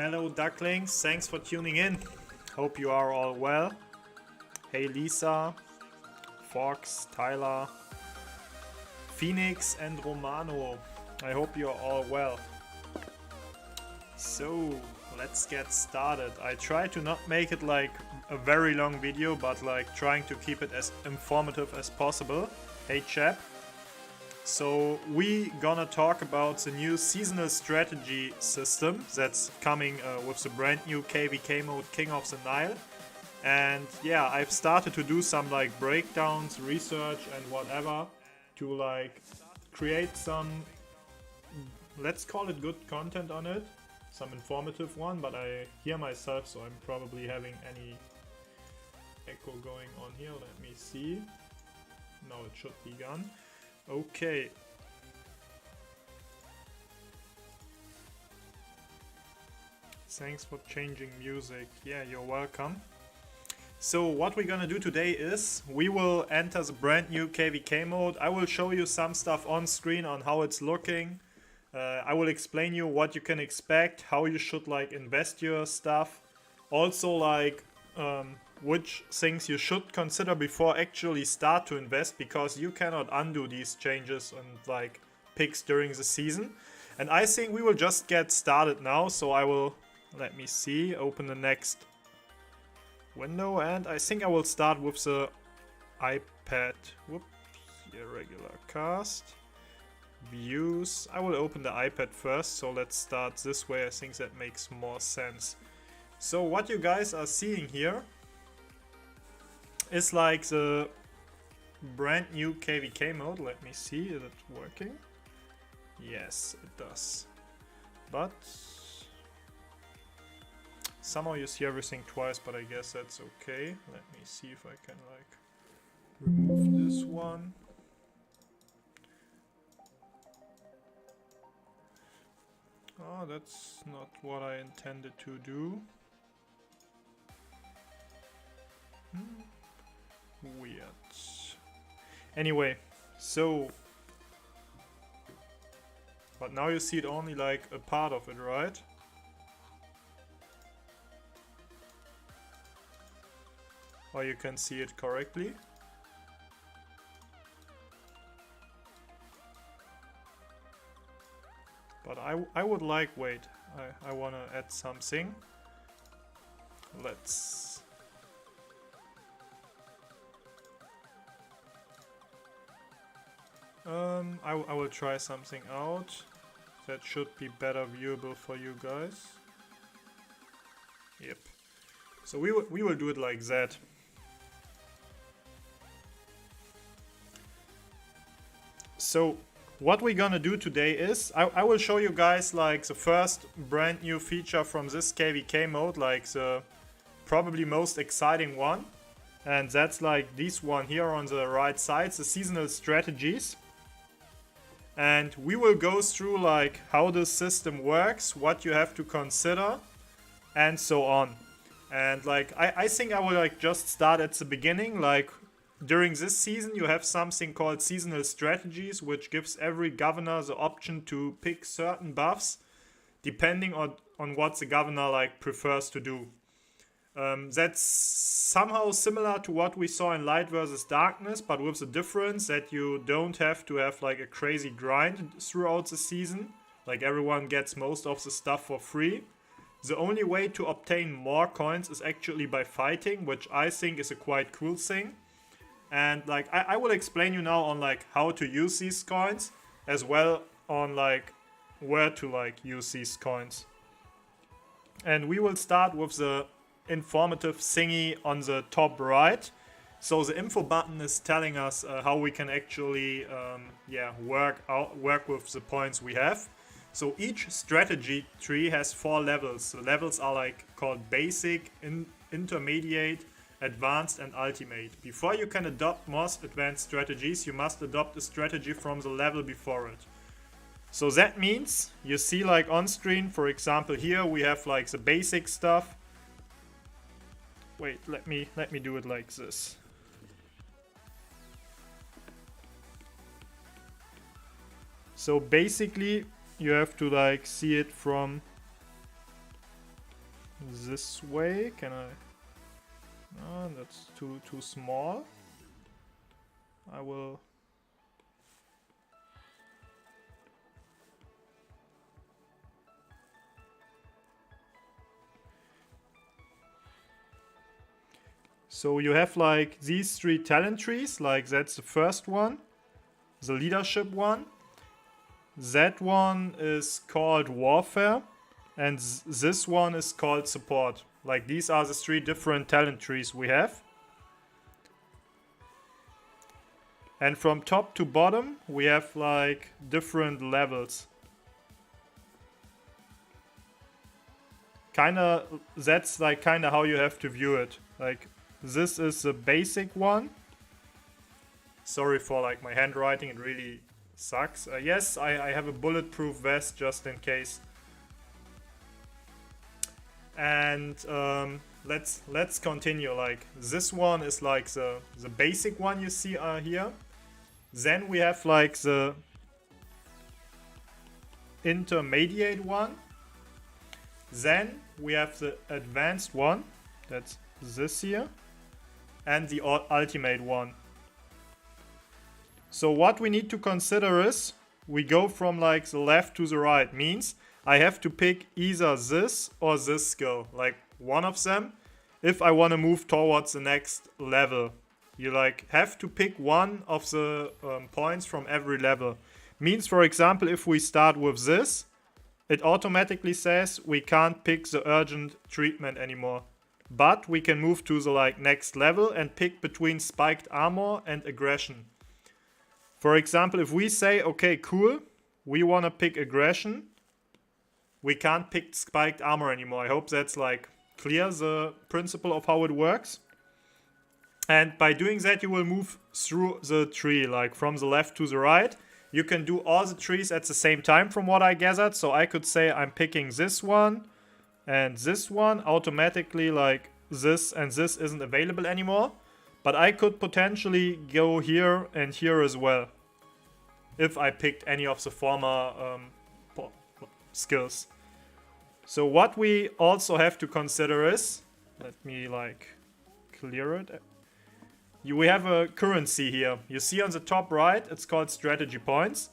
Hello Ducklings, thanks for tuning in. Hope you are all well. Hey Lisa, Fox, Tyler, Phoenix and Romano. I hope you're all well. So, let's get started. I try to not make it like a very long video, but like trying to keep it as informative as possible. Hey chap. So we gonna talk about the new seasonal strategy system that's coming with the brand new KVK mode King of the Nile. And yeah, I've started to do some like breakdowns, research and whatever to like create some, let's call it good content on it. Some informative one, but I hear myself, so I'm probably having any echo going on here. Let me see. Now it should be gone. Okay. Thanks for changing music. Yeah, you're welcome. So what we're gonna do today is we will enter the brand new KVK mode. I will show you some stuff on screen on how it's looking. I will explain you what you can expect, how you should like invest your stuff. Also like which things you should consider before actually start to invest, because you cannot undo these changes and like picks during the season. And I think we will just get started now. So I will, let me see, open the next window, and I think I will start with the iPad. Whoops, irregular cast. Views. I will open the iPad first, so let's start this way. I think that makes more sense. So what you guys are seeing here is like the brand new KVK mode. Let me see, is it working? Yes, it does. But somehow you see everything twice, but I guess that's okay. Let me see if I can like remove this one. Oh, that's not what I intended to do. Weird. Anyway, so... But now you see it only like a part of it, right? Or you can see it correctly. But I would like, wait, I want to add something. Let's... I will try something out. That should be better viewable for you guys. Yep. So we will do it like that. So what we're gonna do today is I will show you guys like the first brand new feature from this KVK mode, like the probably most exciting one, and that's like this one here on the right side, the seasonal strategies. And we will go through like how the system works, what you have to consider, and so on. And like I think I will like just start at the beginning. Like during this season you have something called seasonal strategies, which gives every governor the option to pick certain buffs depending on what the governor like prefers to do. That's somehow similar to what we saw in Light versus Darkness, but with the difference that you don't have to have like a crazy grind throughout the season. Like everyone gets most of the stuff for free. The only way to obtain more coins is actually by fighting, which I think is a quite cool thing. And like I will explain you now on like how to use these coins, as well on like where to like use these coins. And we will start with the informative thingy on the top right. So the info button is telling us how we can actually work with the points we have. So each strategy tree has 4 levels. The levels are like called basic, intermediate, advanced and ultimate. Before you can adopt most advanced strategies, you must adopt a strategy from the level before it. So that means you see like on screen, for example here we have like the basic stuff. Wait, let me do it like this. So basically you have to like see it from this way. Can I? No, that's too small. I will. So you have like these 3 talent trees, like that's the first one, the leadership one. That one is called warfare, and this one is called support. Like these are the 3 different talent trees we have. And from top to bottom, we have like different levels. That's like kinda how you have to view it. Like this is the basic one. Sorry for like my handwriting, it really sucks. Yes, I have a bulletproof vest just in case. And let's continue. Like this one is like the basic one you see here. Then we have like the intermediate one. Then we have the advanced one. That's this here. And the ultimate one. So what we need to consider is we go from like the left to the right. Means I have to pick either this or this skill, like one of them, if I want to move towards the next level. You like have to pick one of the points from every level. Means, for example, if we start with this, it automatically says we can't pick the urgent treatment anymore. But we can move to the like next level and pick between spiked armor and aggression. For example, if we say, okay, cool, we want to pick aggression, we can't pick spiked armor anymore. I hope that's like clear, the principle of how it works. And by doing that, you will move through the tree, like from the left to the right. You can do all the trees at the same time from what I gathered. So I could say I'm picking this one and this one. Automatically, like this and this isn't available anymore. But I could potentially go here and here as well, if I picked any of the former skills. So what we also have to consider is, let me like clear it. We have a currency here. You see on the top right, it's called strategy points.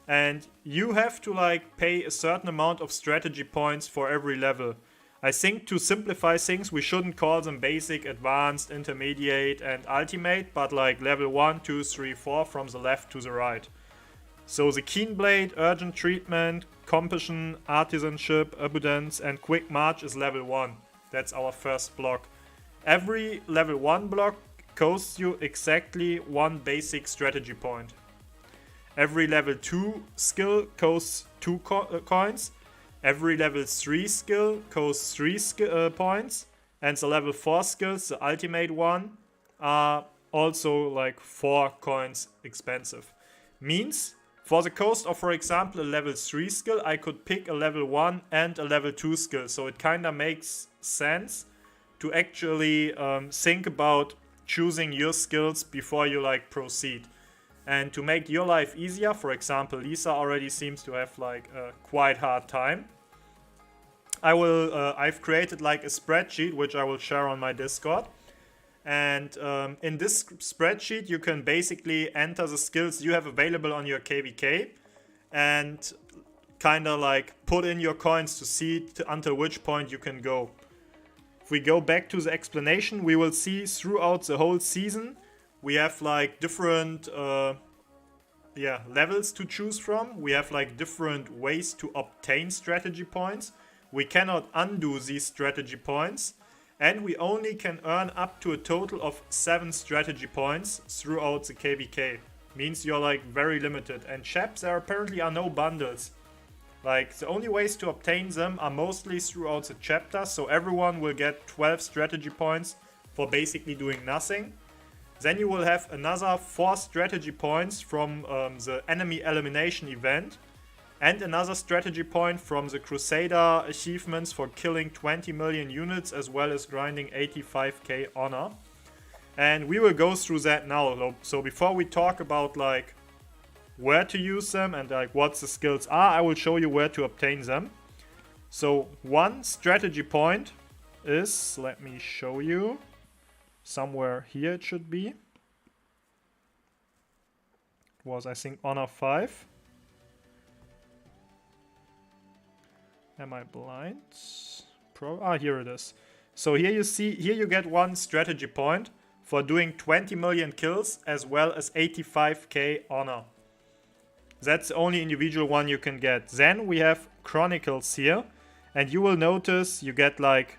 And you have to like pay a certain amount of strategy points for every level. I think to simplify things, we shouldn't call them basic, advanced, intermediate, and ultimate, but like level 1, 2, 3, 4 from the left to the right. So the Keen Blade, Urgent Treatment, Compassion, Artisanship, Abundance, and Quick March is level 1. That's our first block. Every level 1 block costs you exactly 1 basic strategy point. Every level 2 skill costs 2 coins. Every level 3 skill costs 3 points. And the level 4 skills, the ultimate one, are also like 4 coins expensive. Means, for the cost of, for example, a level 3 skill, I could pick a level 1 and a level 2 skill. So it kinda makes sense to actually think about choosing your skills before you like proceed. And to make your life easier, for example, Lisa already seems to have like a quite hard time. I've created like a spreadsheet which I will share on my Discord. And in this spreadsheet, you can basically enter the skills you have available on your KVK and kind of like put in your coins to see until which point you can go. If we go back to the explanation, we will see throughout the whole season we have like different levels to choose from. We have like different ways to obtain strategy points. We cannot undo these strategy points. And we only can earn up to a total of 7 strategy points throughout the KVK. Means you're like very limited. And chaps, there apparently are no bundles. Like the only ways to obtain them are mostly throughout the chapter. So everyone will get 12 strategy points for basically doing nothing. Then you will have another 4 strategy points from the enemy elimination event. And another strategy point from the Crusader achievements for killing 20 million units as well as grinding 85k honor. And we will go through that now. So before we talk about like where to use them and like what the skills are, I will show you where to obtain them. So 1 strategy point is, let me show you. Somewhere here it should be. It was, I think, Honor 5. Am I blind? Here it is. So here you see, here you get one strategy point for doing 20 million kills as well as 85k honor. That's the only individual one you can get. Then we have Chronicles here, and you will notice you get like,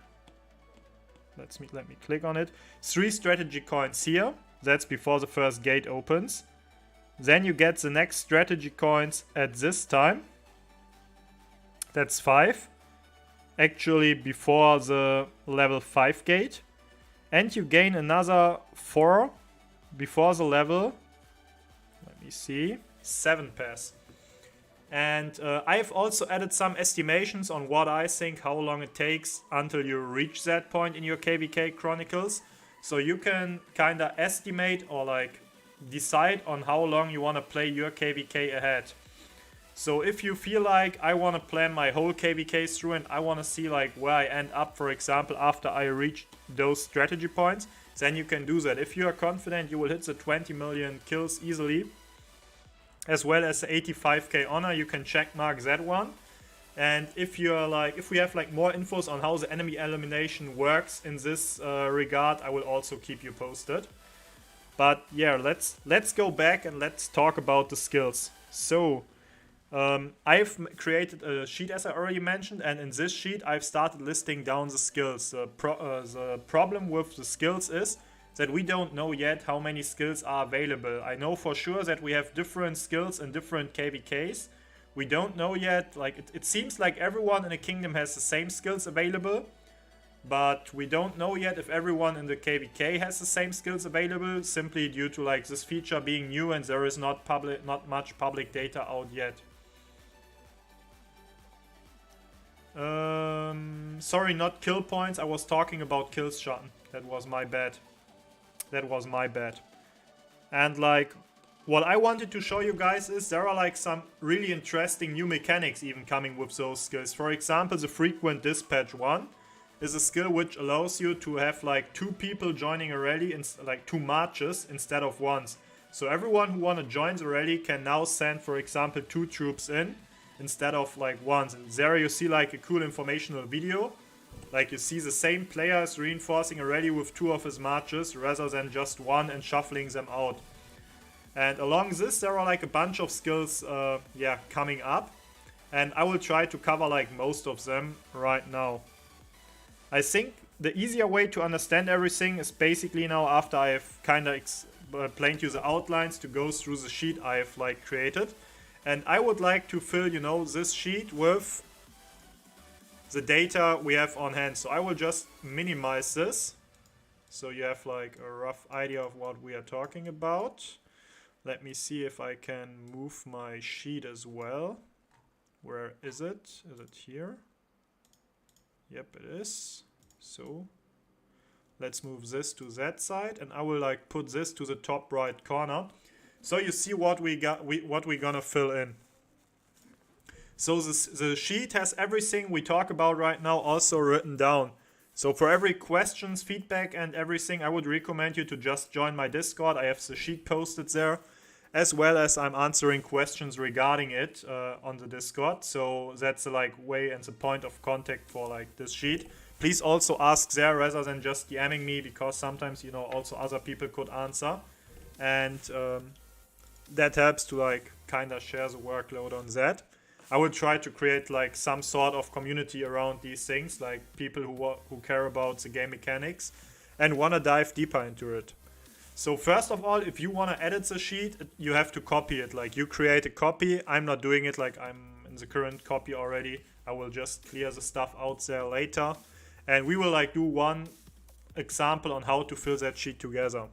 let me click on it, 3 strategy coins here. That's before the first gate opens. Then you get the next strategy coins at this time. That's 5. Actually before the level 5 gate. And you gain another 4 before the level, let me see, 7 pass. And I have also added some estimations on what I think, how long it takes until you reach that point in your KVK Chronicles. So you can kind of estimate or like decide on how long you want to play your KVK ahead. So if you feel like I want to plan my whole KVK through and I want to see like where I end up, for example, after I reach those strategy points, then you can do that. If you are confident you will hit the 20 million kills easily, as well as the 85k honor, you can check mark that one. And if you're like, if we have like more infos on how the enemy elimination works in this regard, I will also keep you posted. But yeah, let's go back and let's talk about the skills. So I've created a sheet, as I already mentioned, and in this sheet I've started listing down the skills. The problem with the skills is that we don't know yet how many skills are available. I know for sure that we have different skills in different KVKs. We don't know yet, like it seems like everyone in a kingdom has the same skills available, but we don't know yet if everyone in the KVK has the same skills available, simply due to like this feature being new and there is not much public data out yet. Sorry, not kill points. I was talking about kills, Schatten. That was my bad. And like, what I wanted to show you guys is there are like some really interesting new mechanics even coming with those skills. For example, the frequent dispatch one is a skill which allows you to have like 2 people joining a rally, like 2 marches instead of once. So everyone who want to join the rally can now send, for example, 2 troops in instead of like once. And there you see like a cool informational video. Like you see the same players reinforcing a rally with 2 of his marches rather than just 1 and shuffling them out. And along this there are like a bunch of skills coming up. And I will try to cover like most of them right now. I think the easier way to understand everything is basically now, after I've kind of explained you the outlines, to go through the sheet I've like created. And I would like to fill, you know, this sheet with the data we have on hand. So I will just minimize this, so you have like a rough idea of what we are talking about. Let me see if I can move my sheet as well. Where is it? Is it here? Yep, it is. So let's move this to that side, and I will like put this to the top right corner, so you see what we got, what we're gonna fill in. So the sheet has everything we talk about right now also written down. So for every questions, feedback and everything, I would recommend you to just join my Discord. I have the sheet posted there, as well as I'm answering questions regarding it on the Discord. So that's the like way and the point of contact for like this sheet. Please also ask there rather than just DMing me, because sometimes, you know, also other people could answer. And that helps to like kind of share the workload on that. I will try to create like some sort of community around these things, like people who care about the game mechanics and want to dive deeper into it. So first of all, if you want to edit the sheet, you have to copy it. Like you create a copy. I'm not doing it, like I'm in the current copy already. I will just clear the stuff out there later. And we will like do one example on how to fill that sheet together.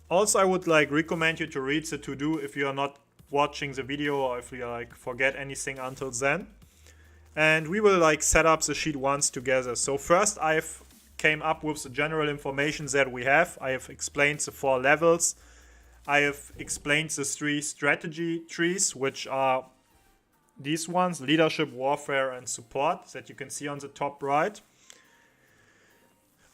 Also, I would like recommend you to read the to-do if you are not watching the video, or if you like forget anything until then. And we will like set up the sheet once together. So first I've came up with the general information that we have. I have explained the 4 levels. I have explained the 3 strategy trees, which are these ones: leadership, warfare and support, that you can see on the top right.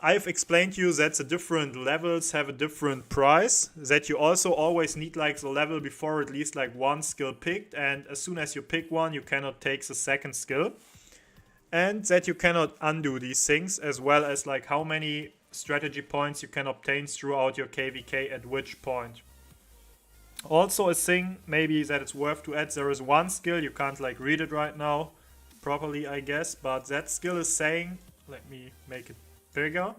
I've explained to you that the different levels have a different price, that you also always need like the level before at least like one skill picked, and as soon as you pick one you cannot take the second skill, and that you cannot undo these things, as well as like how many strategy points you can obtain throughout your KVK at which point. Also a thing maybe that it's worth to add, there is one skill, you can't like read it right now properly I guess, but that skill is saying, let me make it bigger,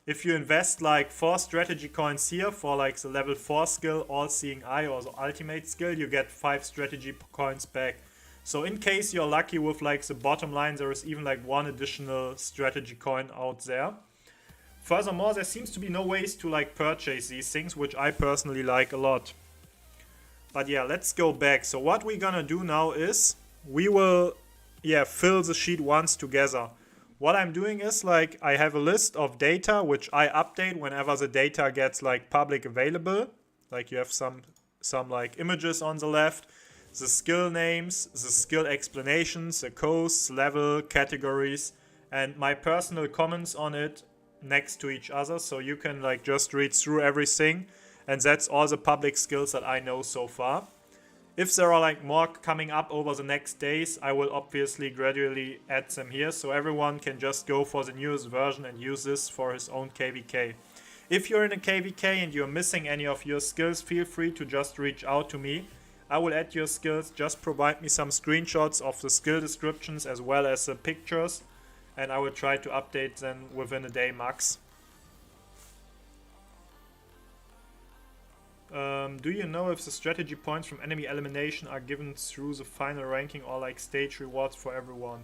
if you invest like 4 strategy coins here for like the level 4 skill, All Seeing Eye, or the ultimate skill, you get 5 strategy coins back. So in case you're lucky with like the bottom line, there is even like 1 additional strategy coin out there. Furthermore, there seems to be no ways to like purchase these things, which I personally like a lot. But yeah, let's go back. So what we're gonna do now is we will fill the sheet once together. What I'm doing is like I have a list of data which I update whenever the data gets like public available. Like you have some like images on the left, the skill names, the skill explanations, the codes, level, categories, and my personal comments on it next to each other, so you can like just read through everything, and that's all the public skills that I know so far. If there are like more coming up over the next days, I will obviously gradually add them here, so everyone can just go for the newest version and use this for his own KVK. If you're in a KVK and you're missing any of your skills, feel free to just reach out to me. I will add your skills, just provide me some screenshots of the skill descriptions as well as the pictures, and I will try to update them within a day max. Do you know if the strategy points from enemy elimination are given through the final ranking or like stage rewards for everyone?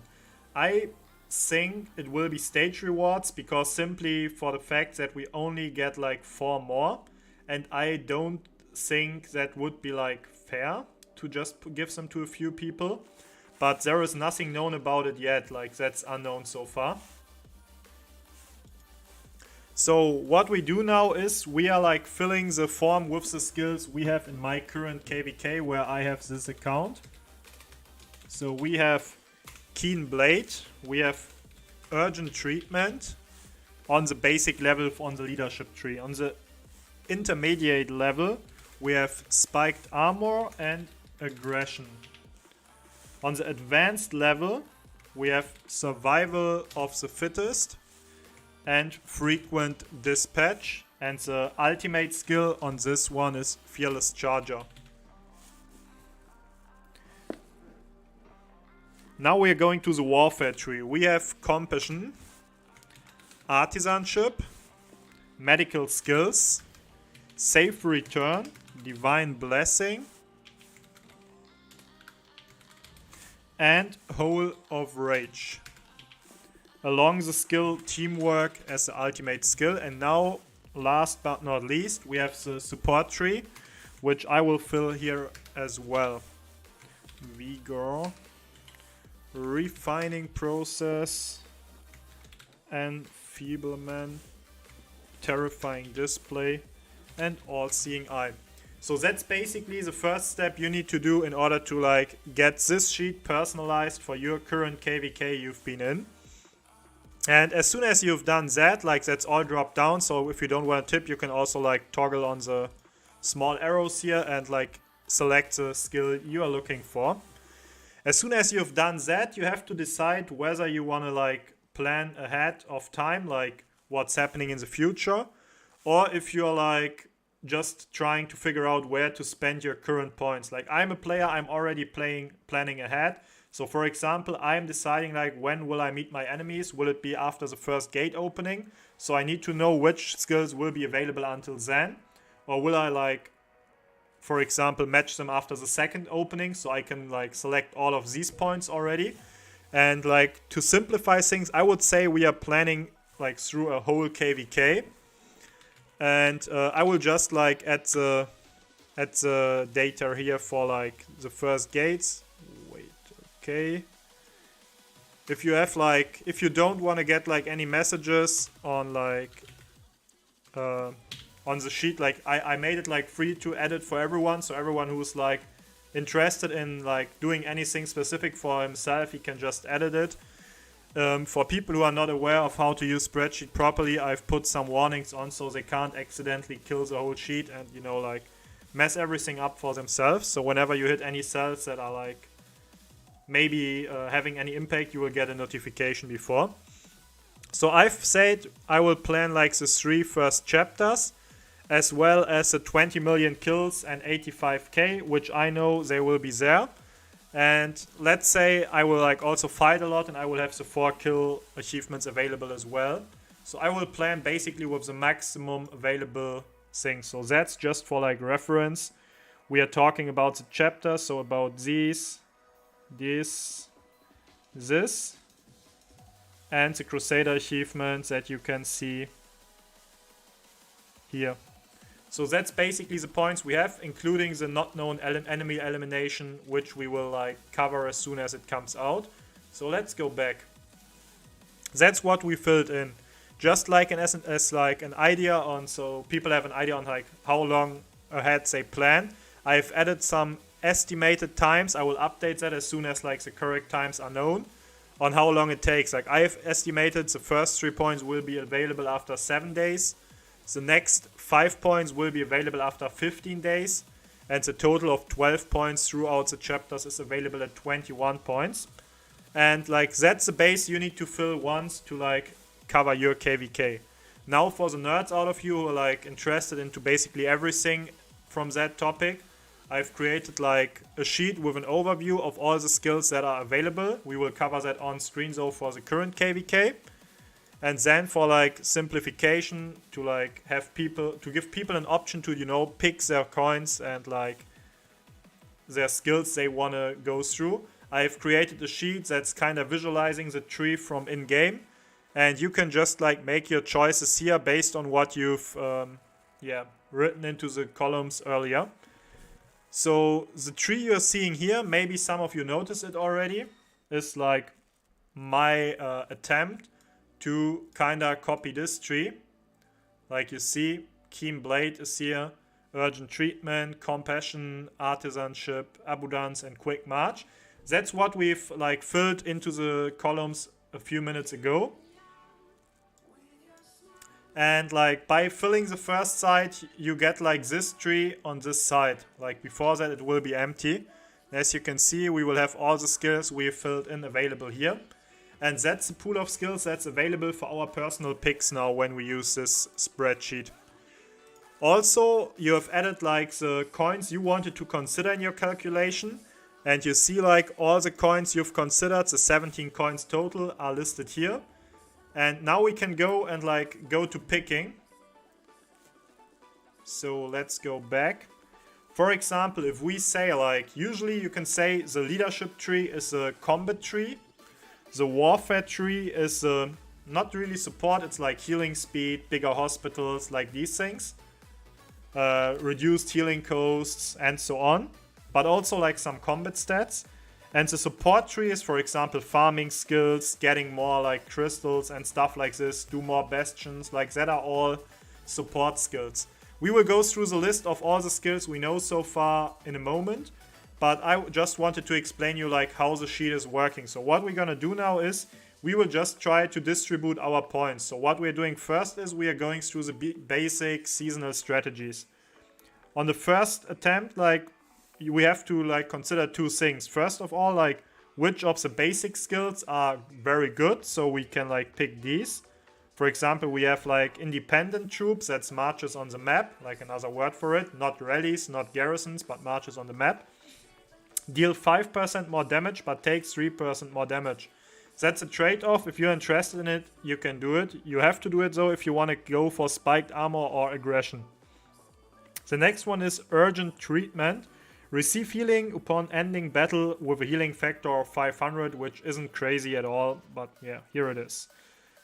I think it will be stage rewards, because simply for the fact that we only get like 4 more, and I don't think that would be like fair to just give them to a few people, but there is nothing known about it yet, like that's unknown so far. So what we do now is we are like filling the form with the skills we have in my current KVK, where I have this account. So we have Keen Blade, we have Urgent Treatment on the basic level on the leadership tree. On the intermediate level we have Spiked Armor and Aggression. On the advanced level we have Survival of the Fittest and Frequent Dispatch, and the ultimate skill on this one is Fearless Charger. Now we are going to the warfare tree. We have Compassion, Artisanship, Medical Skills, Safe Return, Divine Blessing, and Whole of Rage, along the skill Teamwork as the ultimate skill. And now, last but not least, we have the support tree, which I will fill here as well. Vigor, Refining Process, Enfeeblement, Terrifying Display, and All Seeing Eye. So that's basically the first step you need to do in order to like get this sheet personalized for your current KVK you've been in. And as soon as you've done that, like that's all dropped down. So if you don't want to tip, you can also like toggle on the small arrows here and like select the skill you are looking for. As soon as you've done that, you have to decide whether you want to like plan ahead of time, like what's happening in the future, or if you're like just trying to figure out where to spend your current points. Like I'm a player, I'm already planning ahead. So for example, I'm deciding like when will I meet my enemies? Will it be after the first gate opening? So I need to know which skills will be available until then. Or will I like, for example, match them after the second opening, so I can like select all of these points already. And like to simplify things, I would say we are planning like through a whole KVK. And I will just like add the data here for like the first gates. Okay. If you have like, if you don't want to get like any messages on like on the sheet, like I made it like free to edit for everyone, so everyone who's like interested in like doing anything specific for himself, he can just edit it. For people who are not aware of how to use spreadsheet properly, I've put some warnings on so they can't accidentally kill the whole sheet and, you know, like mess everything up for themselves. So whenever you hit any cells that are like maybe having any impact, you will get a notification before. So I've said I will plan like the 3 first chapters, as well as the 20 million kills and 85k, which I know they will be there. And let's say I will like also fight a lot and I will have the 4 kill achievements available as well. So I will plan basically with the maximum available things. So that's just for like reference. We are talking about the chapters, so about these, this, and the Crusader achievements that you can see here. So that's basically the points we have, including the not known enemy elimination, which we will like cover as soon as it comes out. So let's go back. That's what we filled in. Just like an as like an idea on, so people have an idea on like how long ahead they plan. I've added some estimated times. I will update that as soon as like the correct times are known on how long it takes. Like I've estimated the first 3 points will be available after 7 days. The next 5 points will be available after 15 days. And the total of 12 points throughout the chapters is available at 21 points. And like that's the base you need to fill once to like cover your KVK. Now for the nerds out of you who are like interested into basically everything from that topic, I've created like a sheet with an overview of all the skills that are available. We will cover that on screen though for the current KVK. And then for like simplification, to like have people, to give people an option to, you know, pick their coins and like their skills they want to go through, I've created a sheet that's kind of visualizing the tree from in-game. And you can just like make your choices here based on what you've written into the columns earlier. So the tree you're seeing here, maybe some of you noticed it already, is like my attempt to kind of copy this tree. Like you see, Keen Blade is here, Urgent Treatment, Compassion, Artisanship, Abundance, and Quick March. That's what we've like filled into the columns a few minutes ago. And like by filling the first side, you get like this tree on this side. Like before that, it will be empty. As you can see, we will have all the skills we filled in available here. And that's the pool of skills that's available for our personal picks now when we use this spreadsheet. Also, you have added like the coins you wanted to consider in your calculation. And you see like all the coins you've considered, the 17 coins total, are listed here. And now we can go and like go to picking. So let's go back. For example, if we say like, usually you can say the leadership tree is a combat tree. The warfare tree is not really support, it's like healing speed, bigger hospitals, like these things. Reduced healing costs and so on. But also like some combat stats. And the support tree is, for example, farming skills, getting more like crystals and stuff like this, do more bastions, like that are all support skills. We will go through the list of all the skills we know so far in a moment. But I just wanted to explain you like how the sheet is working. So what we're gonna do now is we will just try to distribute our points. So what we're doing first is we are going through the basic seasonal strategies. On the first attempt, like we have to like consider 2 things. First of all, like which of the basic skills are very good, so we can like pick these. For example, we have like independent troops, that's marches on the map, like another word for it, not rallies, not garrisons, but marches on the map. Deal 5% more damage, but takes 3% more damage. That's a trade-off. If you're interested in it, you can do it. You have to do it though if you want to go for spiked armor or aggression. The next one is urgent treatment. Receive healing upon ending battle with a healing factor of 500, which isn't crazy at all, but yeah, here it is.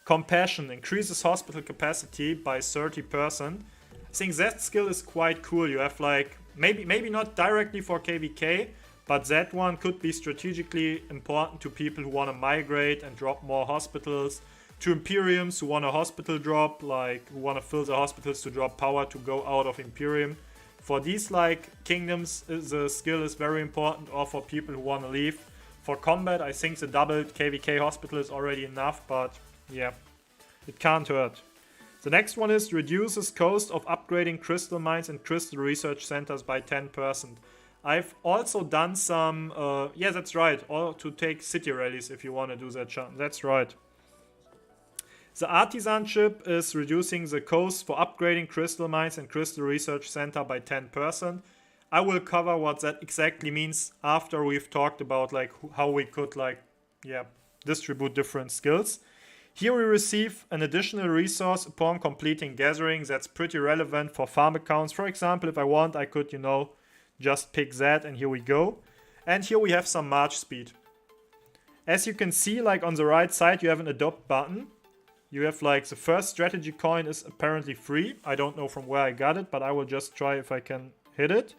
Compassion increases hospital capacity by 30%. I think that skill is quite cool. You have like, maybe not directly for KVK, but that one could be strategically important to people who want to migrate and drop more hospitals, to Imperiums who want a hospital drop, like who want to fill the hospitals to drop power to go out of Imperium. For these like kingdoms, the skill is very important, or for people who want to leave. For combat, I think the doubled KVK hospital is already enough, but yeah, it can't hurt. The next one is reduces cost of upgrading crystal mines and crystal research centers by 10%. I've also done some, yeah, that's right, or to take city rallies if you want to do that, that's right. The artisanship is reducing the cost for upgrading crystal mines and crystal research center by 10%. I will cover what that exactly means after we've talked about like how we could like, yeah, distribute different skills. Here we receive an additional resource upon completing gathering. That's pretty relevant for farm accounts. For example, if I want, I could, you know, just pick that, and here we go. And here we have some march speed. As you can see, like on the right side, you have an adopt button. You have like the first strategy coin is apparently free. I don't know from where I got it, but I will just try if I can hit it.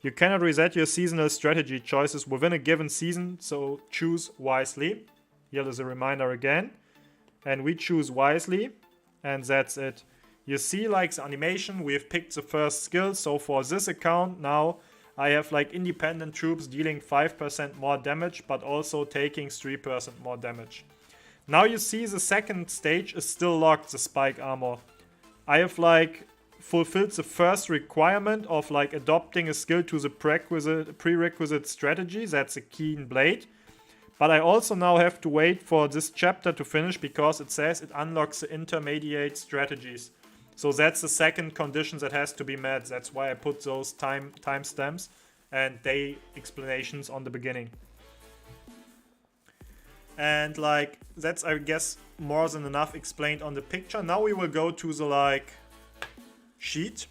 You cannot reset your seasonal strategy choices within a given season, so choose wisely. Here is a reminder again. And we choose wisely, and that's it. You see like the animation, we have picked the first skill. So for this account now, I have like independent troops dealing 5% more damage, but also taking 3% more damage. Now you see the second stage is still locked, the spike armor. I have like fulfilled the first requirement of like adopting a skill to the prerequisite strategy, that's a keen blade. But I also now have to wait for this chapter to finish because it says it unlocks the intermediate strategies. So that's the second condition that has to be met. That's why I put those timestamps and day explanations on the beginning. And like that's, I guess, more than enough explained on the picture. Now we will go to the like sheet.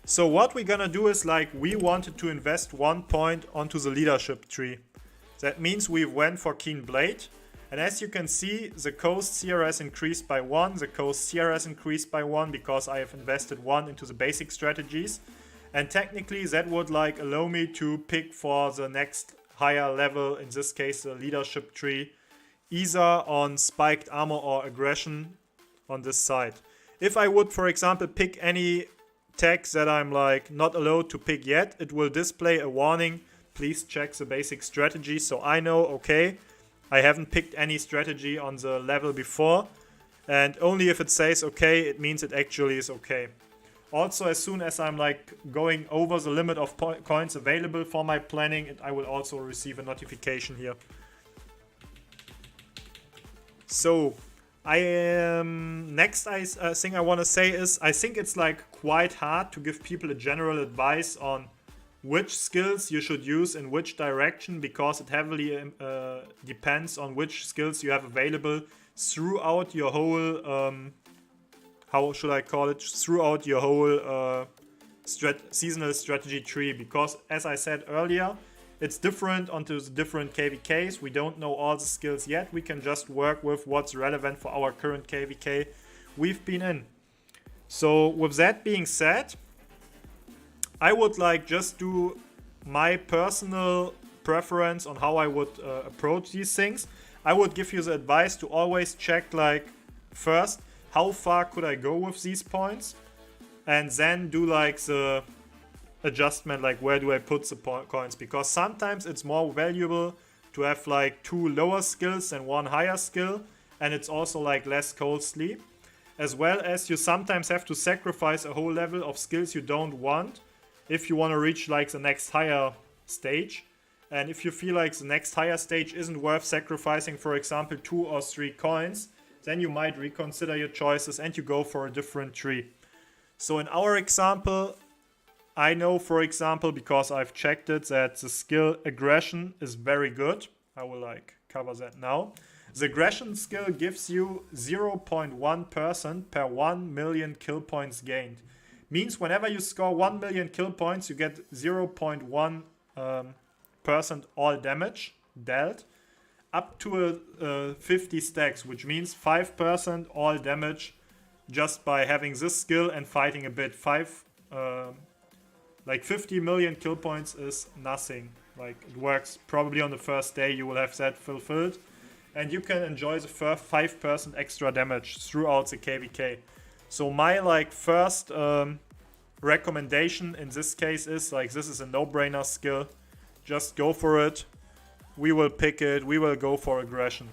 So what we're gonna do is like we wanted to invest 1 point onto the leadership tree. That means we went for Keen Blade. And as you can see, the cost here has increased by 1. The cost here has increased by 1 because I have invested 1 into the basic strategies. And technically that would like allow me to pick for the next higher level, in this case the leadership tree, either on spiked armor or aggression on this side. If I would, for example, pick any tags that I'm like not allowed to pick yet, it will display a warning. Please check the basic strategy, so I know, okay, I haven't picked any strategy on the level before, and only if it says okay, it means it actually is okay. Also, as soon as I'm like going over the limit of coins available for my planning, I will also receive a notification here. So, next thing I want to say is, I think it's like quite hard to give people a general advice on which skills you should use in which direction, because it heavily depends on which skills you have available throughout your whole, how should I call it, throughout your whole seasonal strategy tree. Because as I said earlier, it's different onto the different KVKs. We don't know all the skills yet. We can just work with what's relevant for our current KVK we've been in. So with that being said, I would like just do my personal preference on how I would approach these things. I would give you the advice to always check like first how far could I go with these points, and then do like the adjustment, like where do I put the coins, because sometimes it's more valuable to have like 2 lower skills than 1 higher skill, and it's also like less costly, as well as you sometimes have to sacrifice a whole level of skills you don't want if you want to reach like the next higher stage. And if you feel like the next higher stage isn't worth sacrificing, for example 2 or 3 coins, then you might reconsider your choices and you go for a different tree. So in our example, I know, for example, because I've checked it, that the skill aggression is very good. I will like cover that now. The aggression skill gives you 0.1% per 1 million kill points gained. Means whenever you score 1 million kill points, you get 0.1% all damage dealt up to 50 stacks, which means 5% all damage just by having this skill and fighting a bit. 50 million kill points is nothing. Like, it works probably on the first day you will have that fulfilled, and you can enjoy the 5% extra damage throughout the KVK. So my like first recommendation in this case is like, this is a no-brainer skill. Just go for it. we will pick it, we will go for aggression.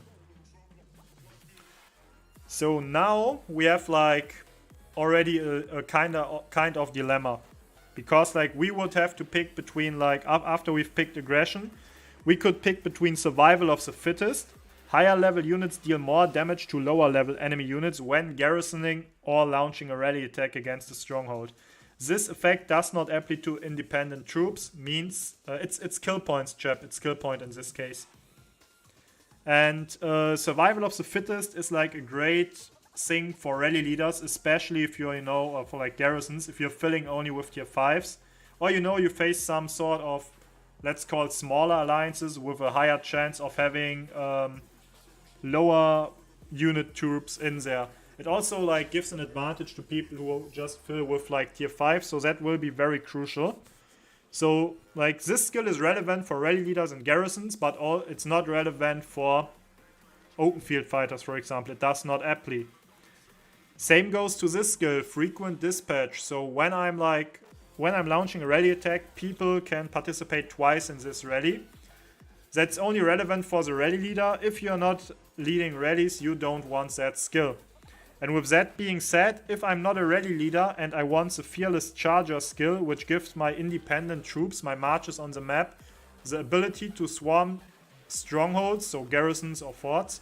So now we have like already a kind of dilemma, because like we would have to pick between like after we've picked aggression, we could pick between survival of the fittest. Higher level units deal more damage to lower level enemy units when garrisoning or launching a rally attack against a stronghold. This effect does not apply to independent troops, means it's kill points, chap, it's kill point in this case. And survival of the fittest is like a great thing for rally leaders, especially if you're, for like garrisons, if you're filling only with tier 5s, or you face some sort of, let's call it smaller alliances with a higher chance of having lower unit troops in there. It also like gives an advantage to people who just fill with like tier 5, so that will be very crucial. So like this skill is relevant for rally leaders and garrisons, but it's not relevant for open field fighters, for example. It does not apply. Same goes to this skill, frequent dispatch. So when I'm launching a rally attack, people can participate twice in this rally. That's only relevant for the rally leader. If you're not leading rallies, you don't want that skill. And with that being said, if I'm not a rally leader and I want the Fearless Charger skill, which gives my independent troops, my marches on the map, the ability to swarm strongholds, so garrisons or forts,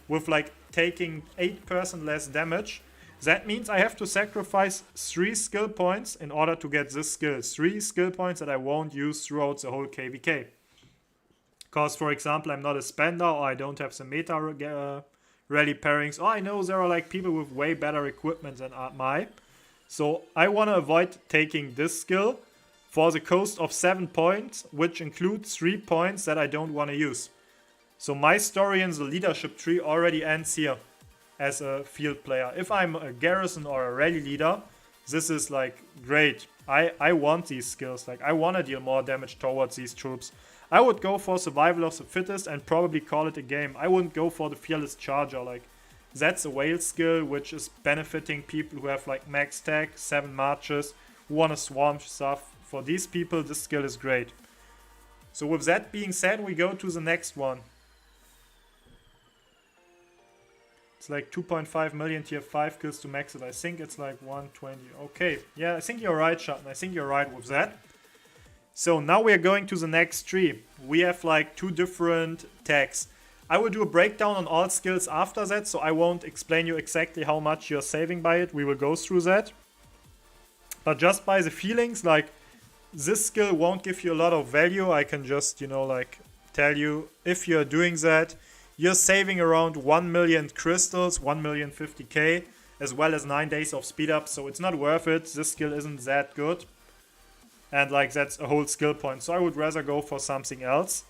with like taking 8% less damage, that means I have to sacrifice 3 skill points in order to get this skill. 3 skill points that I won't use throughout the whole KVK. Because, for example, I'm not a spender, or I don't have the meta rally pairings, or I know there are like people with way better equipment than my. So I want to avoid taking this skill for the cost of 7 points, which includes 3 points that I don't want to use. So my story in the leadership tree already ends here as a field player. If I'm a garrison or a rally leader, this is like great. I want these skills. Like I want to deal more damage towards these troops. I would go for survival of the fittest and probably call it a game. I wouldn't go for the Fearless Charger. Like that's a whale skill which is benefiting people who have like max tech, 7 marches, who want to swarm stuff. For these people, this skill is great. So with that being said, we go to the next one. It's like 2.5 million tier 5 kills to max it. I think it's like 120. Okay, yeah, I think you're right, Schatten. I think you're right with that. So now we are going to the next tree. We have like 2 different tags. I will do a breakdown on all skills after that, so I won't explain you exactly how much you're saving by it. We will go through that. But just by the feelings, like this skill won't give you a lot of value. I can just, like tell you, if you're doing that, you're saving around 1 million crystals, 1,050,000, as well as 9 days of speed up. So it's not worth it. This skill isn't that good. And like that's a whole skill point. So I would rather go for something else.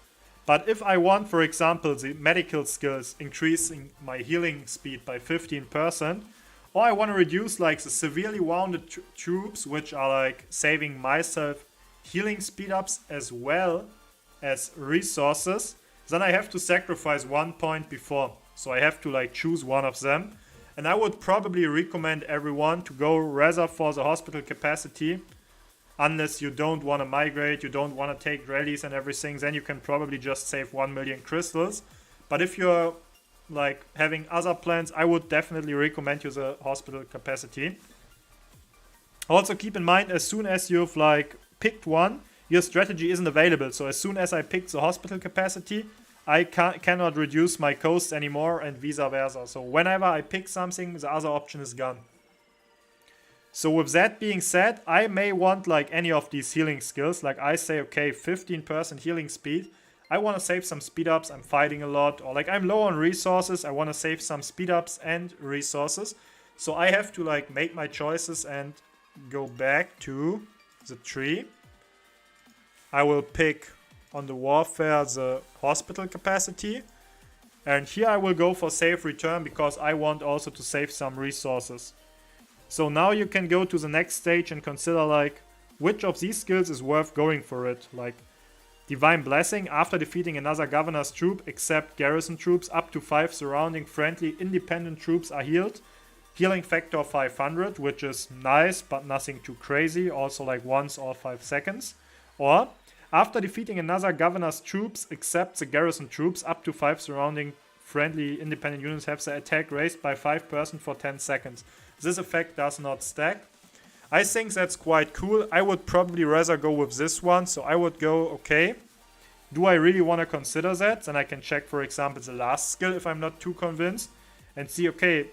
But if I want, for example, the medical skills increasing my healing speed by 15%, or I want to reduce like the severely wounded troops, which are like saving myself healing speed ups as well as resources, then I have to sacrifice 1 point before. So I have to like choose one of them. And I would probably recommend everyone to go rather for the hospital capacity. Unless you don't want to migrate, you don't want to take rallies and everything, then you can probably just save 1 million crystals. But if you're like having other plans, I would definitely recommend you the hospital capacity. Also keep in mind, as soon as you've like picked one, your strategy isn't available. So as soon as I picked the hospital capacity, I cannot reduce my costs anymore and vice versa. So whenever I pick something, the other option is gone. So with that being said, I may want like any of these healing skills. Like I say, okay, 15% healing speed. I want to save some speed ups. I'm fighting a lot. Or like I'm low on resources. I want to save some speed ups and resources. So I have to like make my choices and go back to the tree. I will pick on the warfare the hospital capacity. And here I will go for save return because I want also to save some resources. So now you can go to the next stage and consider like which of these skills is worth going for it. Like Divine Blessing, after defeating another governor's troop except garrison troops, up to 5 surrounding friendly independent troops are healed. Healing factor 500, which is nice but nothing too crazy. Also like once or 5 seconds. Or After defeating another governor's troops, except the garrison troops, up to 5 surrounding friendly independent units have their attack raised by 5% for 10 seconds. This effect does not stack. I think that's quite cool. I would probably rather go with this one. So I would go, okay, do I really want to consider that? Then I can check, for example, the last skill if I'm not too convinced. And see, okay,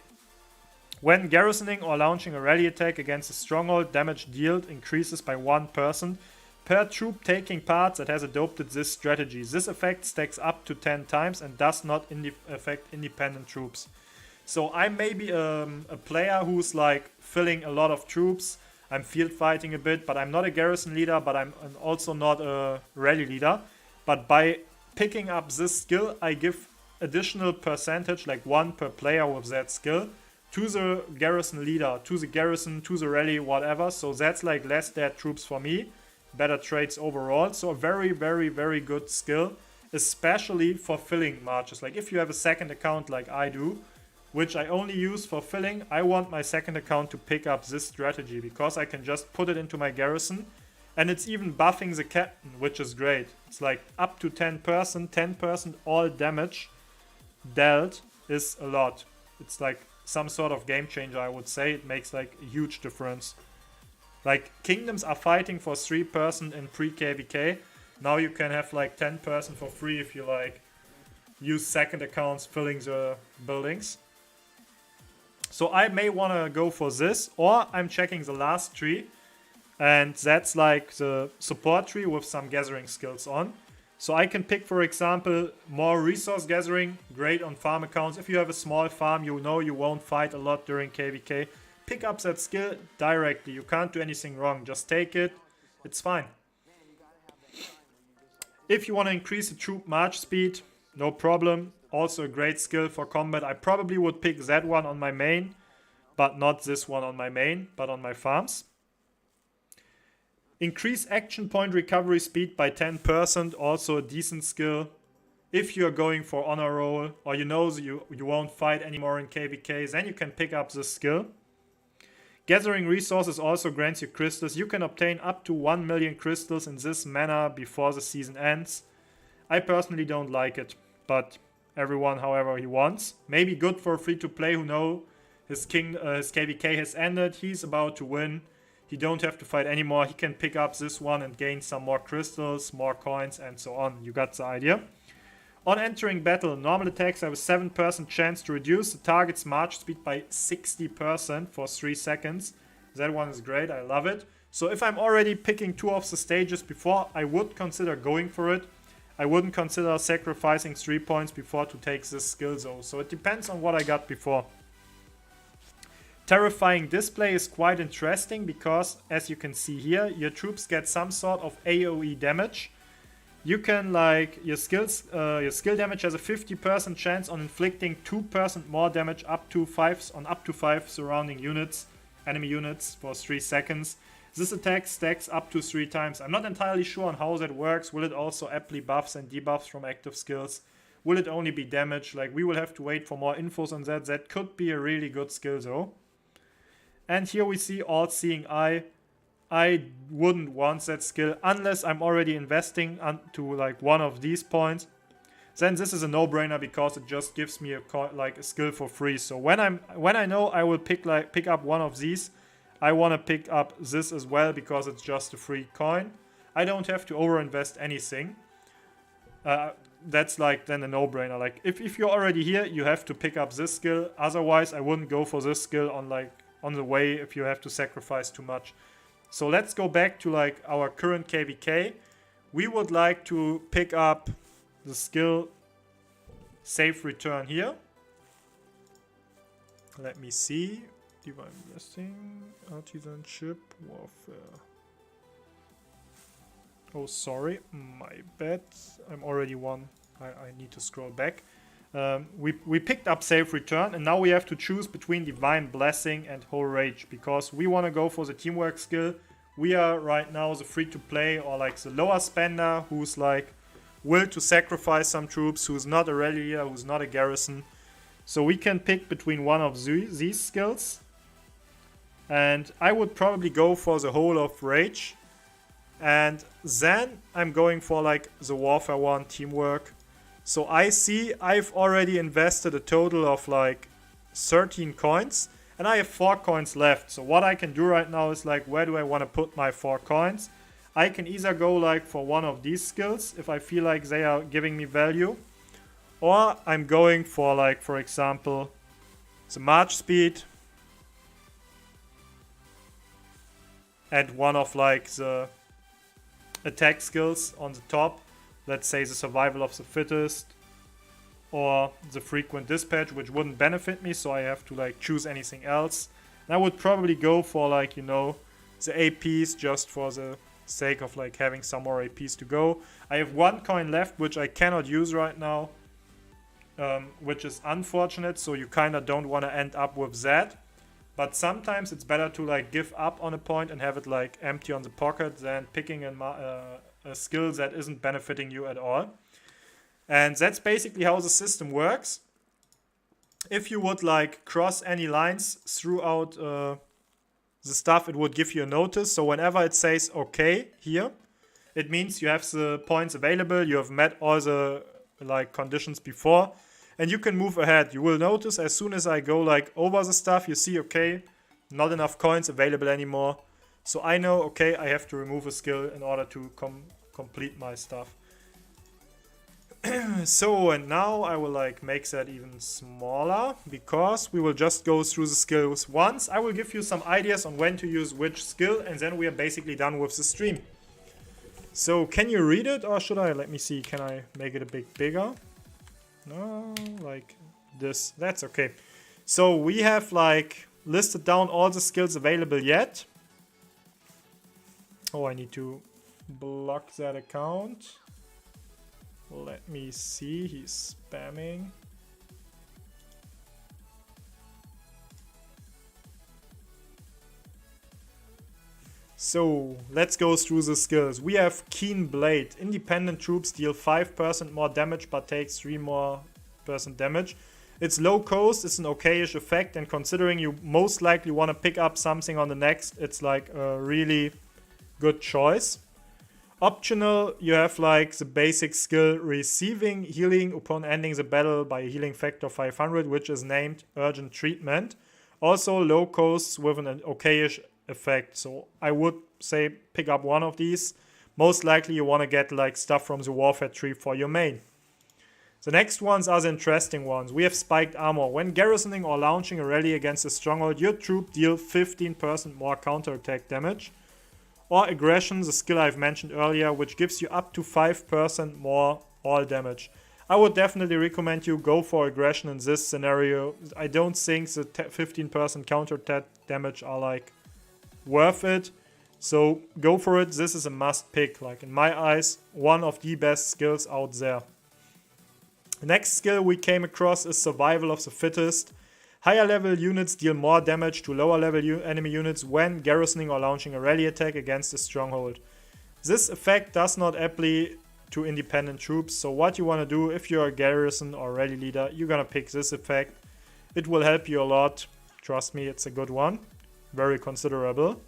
when garrisoning or launching a rally attack against a stronghold, damage dealt increases by 1% per troop taking part that has adopted this strategy. This effect stacks up to 10 times and does not affect independent troops. So I may be a player who's like filling a lot of troops. I'm field fighting a bit, but I'm not a garrison leader, but I'm also not a rally leader. But by picking up this skill, I give additional percentage, like 1 per player with that skill, to the garrison leader, to the garrison, to the rally, whatever. So that's like less dead troops for me. Better trades overall. So a very, very, very good skill, especially for filling marches. Like if you have a second account like I do, which I only use for filling, I want my second account to pick up this strategy because I can just put it into my garrison and it's even buffing the captain, which is great. It's like up to 10% all damage dealt is a lot. It's like some sort of game changer, I would say. It makes like a huge difference. Like, kingdoms are fighting for 3% in pre-KVK. Now you can have like 10% for free if you like use second accounts filling the buildings. So I may want to go for this, or I'm checking the last tree. And that's like the support tree with some gathering skills on. So I can pick, for example, more resource gathering. Great on farm accounts. If you have a small farm, you know you won't fight a lot during KVK. Pick up that skill directly. You can't do anything wrong. Just take it. It's fine. If you want to increase the troop march speed, no problem. Also a great skill for combat. I probably would pick that one on my main, but not this one on my main, but on my farms. Increase action point recovery speed by 10%. Also a decent skill. If you're going for honor roll, or you know you won't fight anymore in KVK, then you can pick up this skill. Gathering resources also grants you crystals. You can obtain up to 1 million crystals in this manner before the season ends. I personally don't like it, but everyone however he wants. Maybe good for free-to-play who know his KVK has ended. He's about to win. He don't have to fight anymore. He can pick up this one and gain some more crystals, more coins, and so on. You got the idea. On entering battle, normal attacks have a 7% chance to reduce the target's march speed by 60% for 3 seconds. That one is great, I love it. So if I'm already picking 2 of the stages before, I would consider going for it. I wouldn't consider sacrificing 3 points before to take this skill though. So it depends on what I got before. Terrifying display is quite interesting because, as you can see here, your troops get some sort of AoE damage. You can, like, your skill damage has a 50% chance on inflicting 2% more damage up to 5 surrounding units, enemy units for 3 seconds. This attack stacks up to 3 times. I'm not entirely sure on how that works. Will it also apply buffs and debuffs from active skills? Will it only be damage? Like, we will have to wait for more infos on that. That could be a really good skill though. And here we see All-Seeing Eye. I wouldn't want that skill unless I'm already investing to like one of these points. Then this is a no-brainer because it just gives me a skill for free. So when I know I will pick up one of these, I want to pick up this as well because it's just a free coin. I don't have to overinvest anything. That's like then a no-brainer. Like if you're already here, you have to pick up this skill. Otherwise, I wouldn't go for this skill on the way if you have to sacrifice too much. So let's go back to like our current KVK. We would like to pick up the skill Safe Return here. Let me see. Divine Blessing, Artisanship, Warfare. Oh, sorry, my bad. I'm already one. I need to scroll back. We picked up Safe Return, and now we have to choose between Divine Blessing and Whole Rage, because we want to go for the teamwork skill. We are right now the free-to-play or like the lower spender who's like will to sacrifice some troops, who's not a rally leader, who's not a garrison. So we can pick between one of these skills. And I would probably go for the Whole of Rage. And then I'm going for like the Warfare 1 teamwork. So I see I've already invested a total of like 13 coins and I have 4 coins left. So what I can do right now is like, where do I want to put my 4 coins? I can either go like for one of these skills if I feel like they are giving me value, or I'm going for like, for example, the March Speed and one of like the attack skills on the top. Let's say the Survival of the Fittest or the Frequent Dispatch, which wouldn't benefit me, so I have to like choose anything else. And I would probably go for like, you know, the APs just for the sake of like having some more APs to go. I have 1 coin left which I cannot use right now, which is unfortunate, so you kind of don't want to end up with that. But sometimes it's better to like give up on a point and have it like empty on the pocket than picking a skill that isn't benefiting you at all. And that's basically how the system works. If you would like cross any lines throughout the stuff, it would give you a notice. So whenever it says okay here, it means you have the points available, you have met all the like conditions before, and you can move ahead. You will notice as soon as I go like over the stuff, you see okay, not enough coins available anymore. So I know, okay, I have to remove a skill in order to complete my stuff. So, and now I will like make that even smaller, because we will just go through the skills once. I will give you some ideas on when to use which skill, and then we are basically done with the stream. So can you read it, or should I? Let me see, can I make it a bit bigger? No, like this. That's okay. So we have like listed down all the skills available yet. Oh, I need to block that account. Let me see, he's spamming. So let's go through the skills. We have Keen Blade. Independent troops deal 5% more damage but takes 3% more damage. It's low cost, it's an okayish effect, and considering you most likely want to pick up something on the next, it's like a really good choice. Optional, you have like the basic skill Receiving Healing upon ending the battle by a healing factor 500, which is named Urgent Treatment. Also low costs with an okayish effect, so I would say pick up one of these. Most likely you want to get like stuff from the warfare tree for your main. The next ones are the interesting ones. We have Spiked Armor. When garrisoning or launching a rally against a stronghold, your troop deals 15% more counterattack damage. Or Aggression, the skill I've mentioned earlier, which gives you up to 5% more all damage. I would definitely recommend you go for Aggression in this scenario. I don't think the 15% counterattack damage are like worth it. So go for it. This is a must pick. Like in my eyes, one of the best skills out there. The next skill we came across is Survival of the Fittest. Higher level units deal more damage to lower level enemy units when garrisoning or launching a rally attack against a stronghold. This effect does not apply to independent troops, so what you want to do if you're a garrison or rally leader, you're gonna pick this effect. It will help you a lot. Trust me, it's a good one. Very considerable.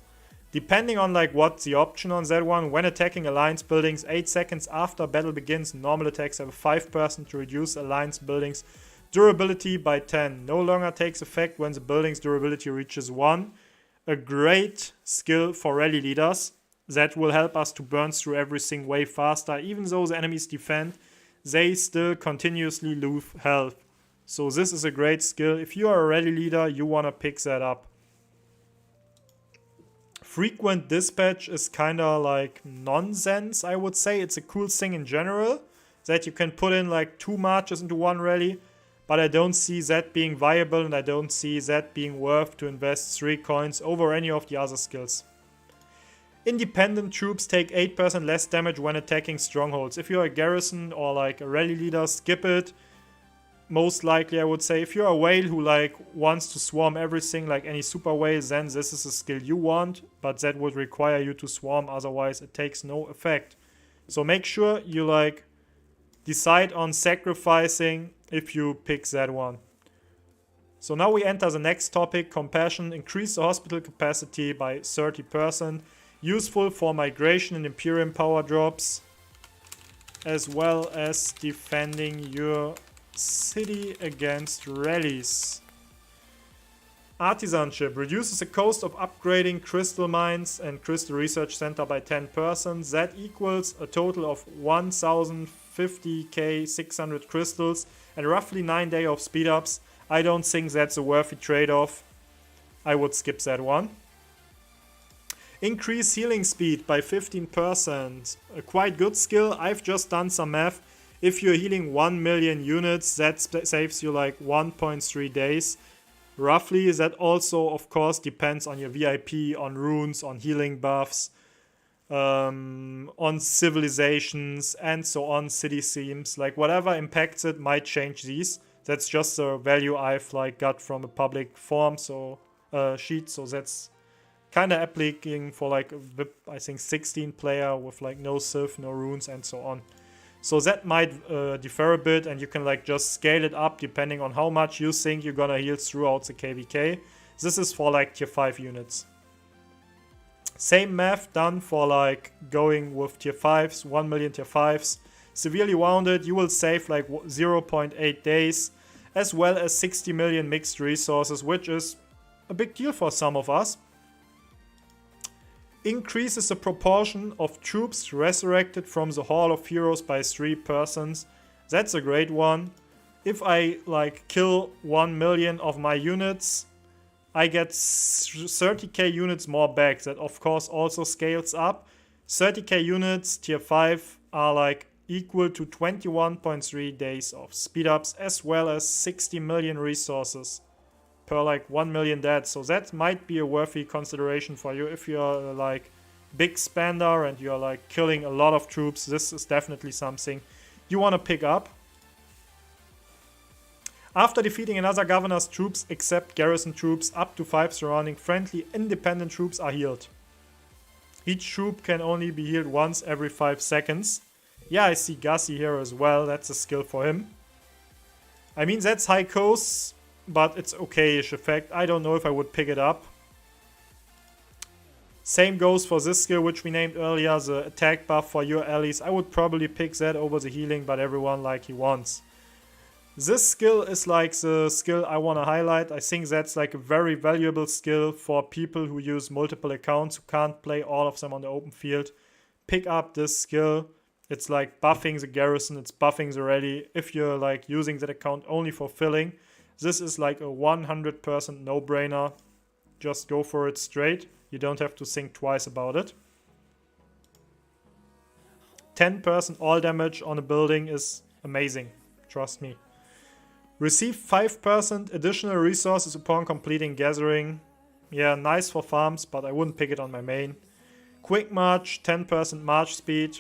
Depending on like what's the option on that one, when attacking alliance buildings 8 seconds after battle begins, normal attacks have a 5% to reduce alliance buildings durability by 10. No longer takes effect when the building's durability reaches 1. A great skill for rally leaders that will help us to burn through everything way faster. Even though the enemies defend, they still continuously lose health. So this is a great skill. If you are a rally leader, you want to pick that up. Frequent Dispatch is kind of like nonsense, I would say. It's a cool thing in general that you can put in like 2 marches into one rally. But I don't see that being viable, and I don't see that being worth to invest 3 coins over any of the other skills. Independent troops take 8% less damage when attacking strongholds. If you're a garrison or like a rally leader, skip it. Most likely I would say if you're a whale who like wants to swarm everything like any super whale, then this is a skill you want, but that would require you to swarm, otherwise it takes no effect. So make sure you like decide on sacrificing if you pick that one. So now we enter the next topic, Compassion. Increase the hospital capacity by 30%. Useful for migration and Imperium power drops, as well as defending your city against rallies. Artisanship reduces the cost of upgrading crystal mines and crystal research center by 10%. That equals a total of 1050k 600 crystals and roughly 9 days of speed ups. I don't think that's a worthy trade-off. I would skip that one. Increase healing speed by 15%. A quite good skill. I've just done some math. If you're healing 1 million units, that saves you like 1.3 days. Roughly, that also, of course, depends on your VIP, on runes, on healing buffs, on civilizations, and so on, city themes. Like, whatever impacts it might change these. That's just the value I've like got from a public form, so sheet. So that's kind of applicable for like a VIP, I think 16 player with like no civ, no runes, and so on. So that might differ a bit, and you can like just scale it up depending on how much you think you're gonna heal throughout the KVK. This is for like tier 5 units. Same math done for like going with tier 5s, 1 million tier 5s. Severely wounded, you will save like 0.8 days, as well as 60 million mixed resources, which is a big deal for some of us. Increases the proportion of troops resurrected from the Hall of Heroes by 3%. That's a great one. If I like kill 1 million of my units, I get 30k units more back. That of course also scales up. 30k units tier 5 are like equal to 21.3 days of speed ups, as well as 60 million resources per like 1 million dead. So that might be a worthy consideration for you if you're like big spender and you're like killing a lot of troops. This is definitely something you want to pick up. After defeating another governor's troops, except garrison troops, up to 5 surrounding friendly independent troops are healed. Each troop can only be healed once every 5 seconds. Yeah, I see Gassi here as well. That's a skill for him. I mean, that's high costs, but it's okay-ish effect. I don't know if I would pick it up. Same goes for this skill, which we named earlier, the attack buff for your allies. I would probably pick that over the healing, but everyone like he wants. This skill is like the skill I want to highlight. I think that's like a very valuable skill for people who use multiple accounts, who can't play all of them on the open field. Pick up this skill. It's like buffing the garrison, it's buffing the rally. If you're like using that account only for filling, this is like a 100% no-brainer. Just go for it straight. You don't have to think twice about it. 10% all damage on a building is amazing. Trust me. Receive 5% additional resources upon completing gathering. Yeah, nice for farms, but I wouldn't pick it on my main. Quick march, 10% march speed.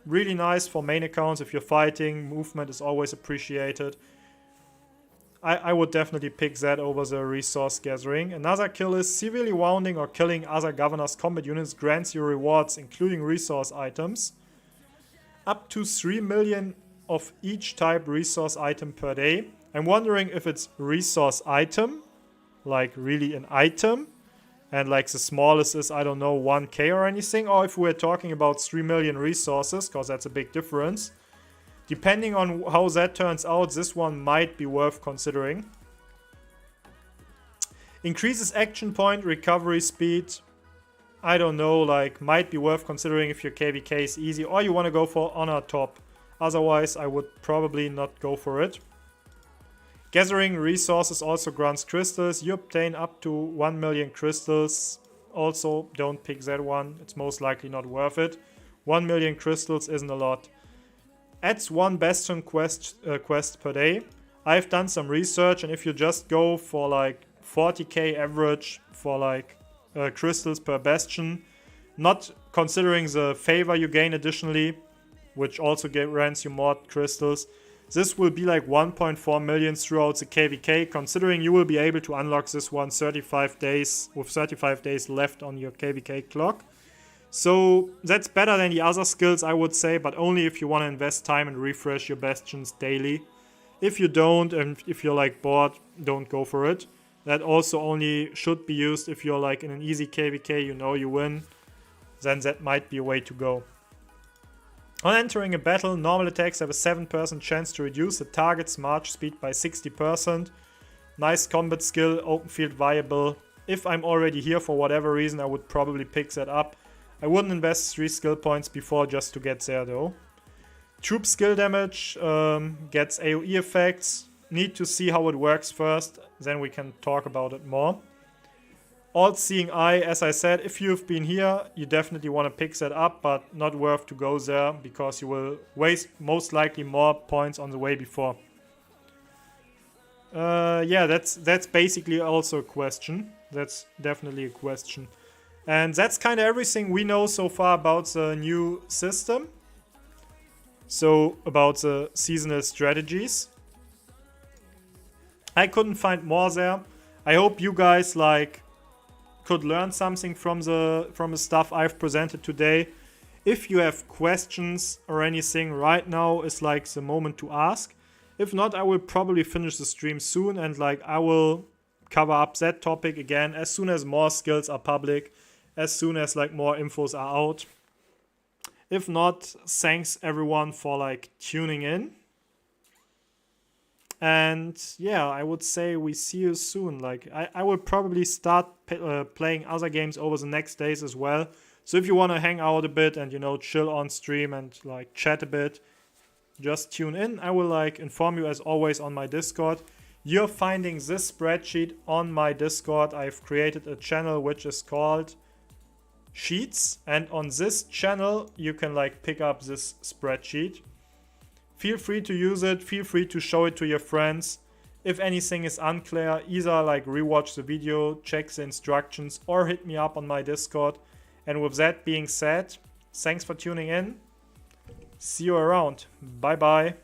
Really nice for main accounts if you're fighting. Movement is always appreciated. I would definitely pick that over the resource gathering. Another kill is severely wounding or killing other governor's combat units grants you rewards, including resource items. Up to 3 million of each type resource item per day. I'm wondering if it's resource item, like really an item, and like the smallest is, I don't know, 1k or anything, or if we're talking about 3 million resources, because that's a big difference. Depending on how that turns out, this one might be worth considering. Increases action point recovery speed. I don't know, like might be worth considering if your KVK is easy or you want to go for honor top. Otherwise, I would probably not go for it. Gathering resources also grants crystals. You obtain up to 1 million crystals. Also, don't pick that one. It's most likely not worth it. 1 million crystals isn't a lot. Adds 1 bastion quest per day. I've done some research, and if you just go for like 40k average for like crystals per bastion, not considering the favor you gain additionally, which also grants you more crystals, this will be like 1.4 million throughout the KVK, considering you will be able to unlock this one 35 days with 35 days left on your KVK clock. So that's better than the other skills, I would say, but only if you want to invest time and refresh your bastions daily. If you don't, and if you're like bored, don't go for it. That also only should be used if you're like in an easy KVK, you know you win. then that might be a way to go. On entering a battle, normal attacks have a 7% chance to reduce the target's march speed by 60%. Nice combat skill, open field viable. If I'm already here for whatever reason, I would probably pick that up. I wouldn't invest 3 skill points before just to get there though. Troop skill damage gets AoE effects. Need to see how it works first, then we can talk about it more. All-Seeing Eye, as I said, if you've been here, you definitely want to pick that up, but not worth to go there, because you will waste most likely more points on the way before. Yeah, that's basically also a question. That's definitely a question. And that's kind of everything we know so far about the new system. So, about the seasonal strategies. I couldn't find more there. I hope you guys could learn something from the stuff I've presented today. If you have questions or anything, right now is the moment to ask. If not, I will probably finish the stream soon, and I will cover up that topic again as soon as more skills are public, as soon as more infos are out. If not, thanks everyone for tuning in. And yeah, I would say we see you soon. I will probably start playing other games over the next days as well. So if you want to hang out a bit and, chill on stream and chat a bit, just tune in. I will inform you as always on my Discord. You're finding this spreadsheet on my Discord. I've created a channel which is called Sheets. And on this channel, you can pick up this spreadsheet. Feel free to use it, feel free to show it to your friends. If anything is unclear, either rewatch the video, check the instructions, or hit me up on my Discord. And with that being said, thanks for tuning in. See you around. Bye bye.